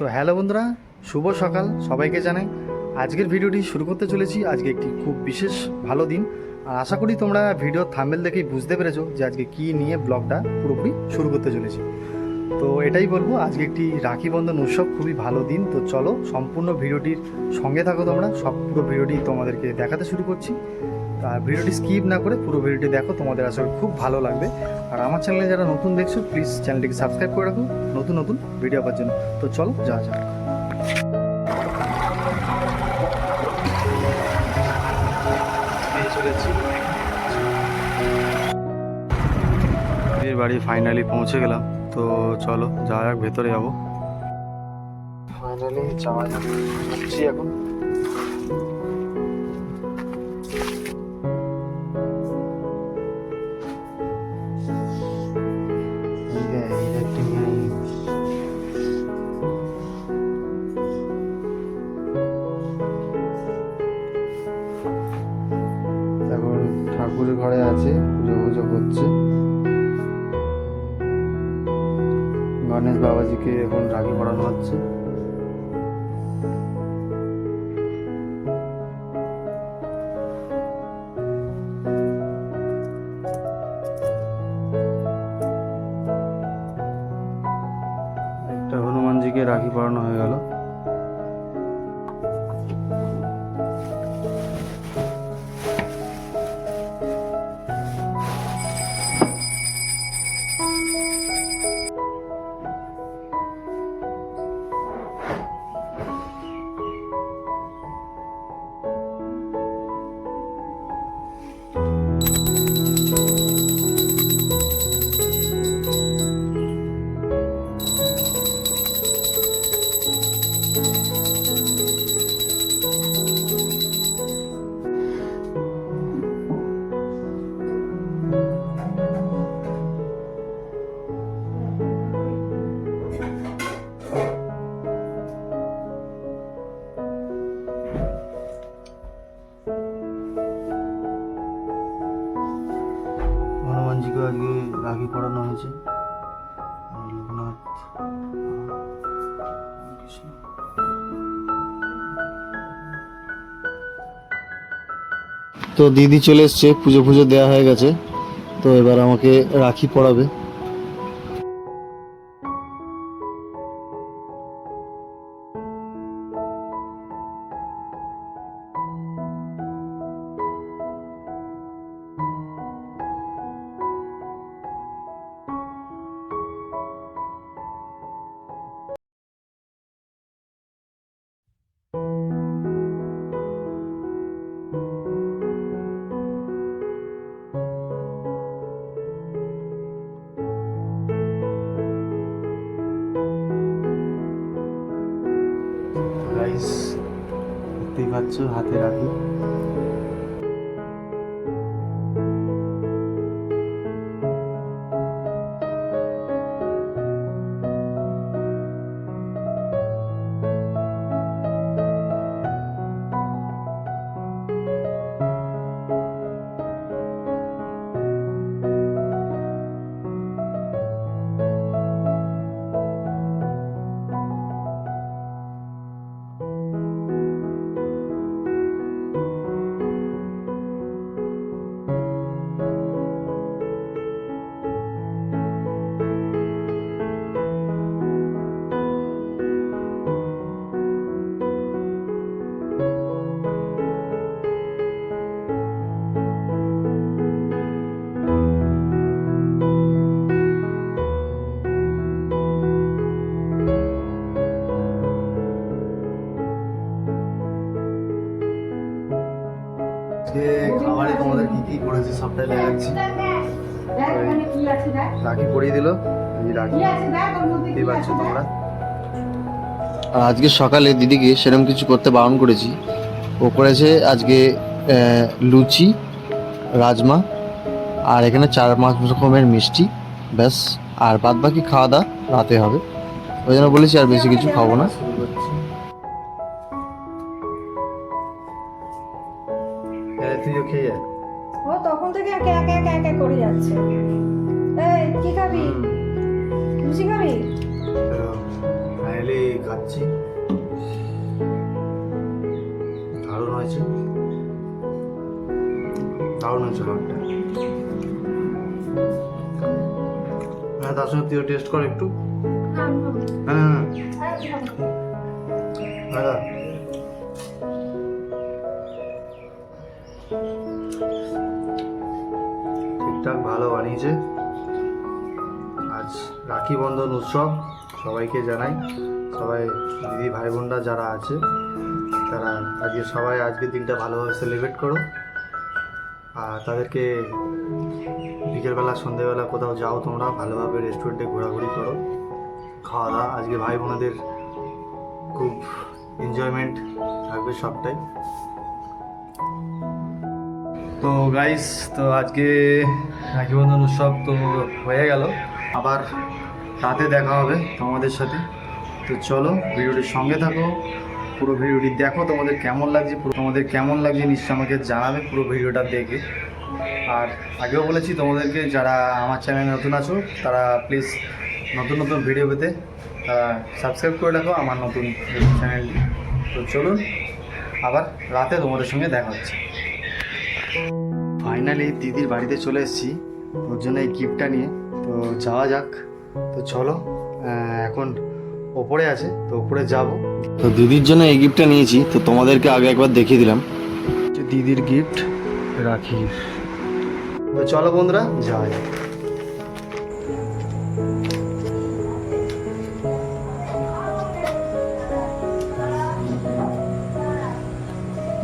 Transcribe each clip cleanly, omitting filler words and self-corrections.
তো হ্যালো বন্ধুরা, শুভ সকাল সবাইকে জানাই। আজকের ভিডিওটি শুরু করতে চলেছি। আজকে একটি খুব বিশেষ ভালো দিন, আর আশা করি তোমরা ভিডিও থাম্বনেল দেখেই বুঝতে পেরেছো যে আজকে কী নিয়ে ব্লগটা পুরোপুরি শুরু করতে চলেছি। তো এটাই বলবো, আজকে একটি রাখি বন্ধন উৎসব, খুবই ভালো দিন। তো চলো সম্পূর্ণ ভিডিওটির সঙ্গে থাকো তোমরা, পুরো ভিডিওটি তোমাদেরকে দেখাতে শুরু করছি। আর ভিডিওটি স্কিপ না করে পুরো ভিডিওটি দেখো, তোমাদের আসলে খুব ভালো লাগবে। আর আমার চ্যানেলে যারা নতুন দেখছো, প্লিজ চ্যানেলটিকে সাবস্ক্রাইব করে রাখো নতুন নতুন ভিডিও পাওয়ার জন্য। তো চলো যাওয়া যাক। বাড়ি ফাইনালি পৌঁছে গেলাম। তো চলো যাওয়া যাক, ভেতরে যাবো। ফাইনালি যাওয়া যাক, যাচ্ছি এখন। এখন ঠাকুরের ঘরে আছে, পুজো পুজো করছে। গণেশ বাবাজিকে এখন রাখি পরানো হচ্ছে। একটা হনুমানজিকে রাখি পরানো হয়ে গেল। হনুমানজিকে আজকে রাখি পরানো হয়েছে। লোকনাথ তো দিদি চলে এসছে, পুজো পুজো দেওয়া হয়ে গেছে। তো এবার আমাকে রাখি পরাবে। দেখতেই পাচ্ছ হাতে রাখি। খাবারে তোমাদের কি কি করেছে সবটাই দেখাচ্ছি। রাখি পরিয়ে দিল, এই রাখি দেখতেই পাচ্ছ তোমরা। আর আজকে সকালে দিদিকে সেরকম কিছু করতে বারণ করেছি। ও করেছে আজকে লুচি, রাজমা, আর এখানে 4-5 রকমের মিষ্টি, ব্যাস। আর বাদ বাকি খাওয়া দাওয়া রাতে হবে। ওই জন্য বলেছি আর বেশি কিছু খাবো না। তুইও খেয়ে যা। ও তখন থেকে একা একা একা একা করে যাচ্ছে। এই কি খাবি? লুচি খাবি? ফাইনালি খাচ্ছি, দারুণ হয়েছে, দারুণ হয়েছে খাবারটা। হ্যাঁ, তার সঙ্গে তুইও টেস্ট কর একটু। হ্যাঁ দাদা, ঠিকঠাক ভালো বানিয়েছে। আজ রাখি বন্ধন উৎসব, সবাইকে জানাই, সবাই দিদি ভাই বোনরা যারা আছে তারা আজকে সবাই আজকের দিনটা ভালোভাবে সেলিব্রেট করো। আর তাদেরকে বিকেলবেলা সন্ধ্যেবেলা কোথাও যাও তোমরা, ভালোভাবে রেস্টুরেন্টে ঘোরাঘুরি করো, খাওয়া দাওয়া। আজকে ভাই বোনেদের খুব এনজয়মেন্ট থাকবে সবটাই। তো গাইস, তো আজকে রাখি বন্ধন উৎসব তো হয়ে গেল, আবার রাতে দেখা হবে তোমাদের সাথে। তো চলো ভিডিওটির সঙ্গে থাকো, পুরো ভিডিওটি দেখো, তোমাদের কেমন লাগছে নিশ্চয়ই আমাকে জানাবে পুরো ভিডিওটা দেখে। আর আগেও বলেছি তোমাদেরকে, যারা আমার চ্যানেলে নতুন আছো তারা প্লিজ নতুন নতুন ভিডিও পেতে তারা সাবস্ক্রাইব করে রাখো আমার নতুন চ্যানেলটি। তো চলুন আবার রাতে তোমাদের সঙ্গে দেখা হচ্ছে। ফাইনালি দিদির বাড়িতে চলে এসেছি ওর জন্য এই গিফটটা নিয়ে। তো যাওয়া যাক। তো চলো, এখন ওপরে আছে, তো ওপরে যাব। তো দিদির জন্য এই গিফটটা নিয়েছি, তো তোমাদেরকে আগে একবার দেখিয়ে দিলাম যে দিদির গিফট রাখি। তো চলো বন্ধুরা যাওয়া যাক।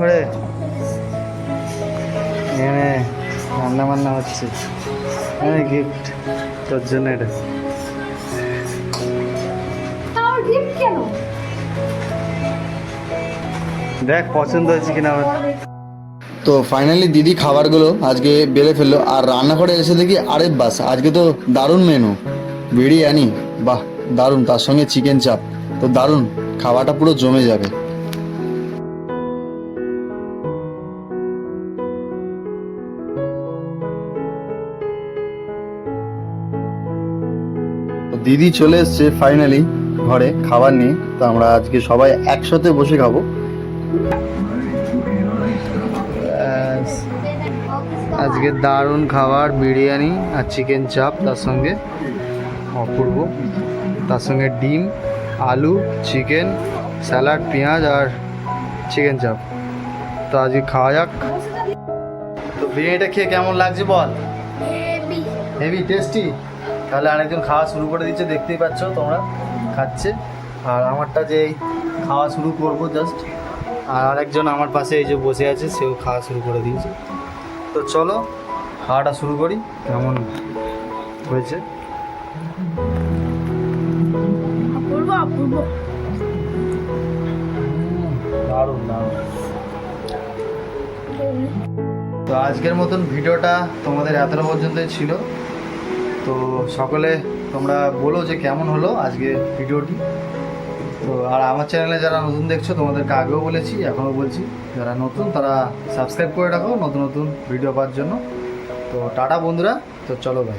ওরে, এখানে রান্না বান্না হচ্ছে, হ্যাঁ গিফট তোর জন্য। এটা দেখ পছন্দ হয়েছে কিনা আমার। তো ফাইনালি দিদি খাবারগুলো আজকে বেড়ে ফেললো, আর রান্নাঘরে এসে দেখি আরে বাস, আজকে তো দারুণ মেনু, বিরিয়ানি, বাহ দারুণ, তার সঙ্গে চিকেন চাপ, তো দারুণ, খাওয়াটা পুরো জমে যাবে। তো দিদি চলে এসছে ফাইনালি ঘরে খাবার নিয়ে, তো আমরা আজকে সবাই একসাথে বসে খাবো। আজকে দারুণ খাবার, বিরিয়ানি আর চিকেন চাপ, তার সঙ্গে অপূর্ব, তার সঙ্গে ডিম, আলু, চিকেন, স্যালাড, পেঁয়াজ আর চিকেন চাপ। তো আজকে খাওয়া যাক। তো বিরিয়ানিটা খেয়ে কেমন লাগছে বল? Heavy tasty. তাহলে আরেকজন খাওয়া শুরু করে দিচ্ছে, দেখতেই পাচ্ছ তোমরা খাচ্ছে। আর আমারটা যে খাওয়া শুরু করবো জাস্ট, আর আরেকজন আমার পাশে এই যে বসে আছে, সেও খাওয়া শুরু করে দিয়েছে। তো চলো খাওয়াটা শুরু করি। কেমন হয়েছে? দারুণ দারুণ। তো আজকের মতন ভিডিওটা তোমাদের এতটা পর্যন্তই ছিল। তো সকলে তোমরা বলো যে কেমন হলো আজকে ভিডিওটি। তো আর আমার চ্যানেলে যারা নতুন দেখছো তোমাদেরকে আগেও বলেছি, এখনও বলছি, যারা নতুন তারা সাবস্ক্রাইব করে রাখো নতুন নতুন ভিডিও পাওয়ার জন্য। তো টাটা বন্ধুরা, তো চলো ভাই।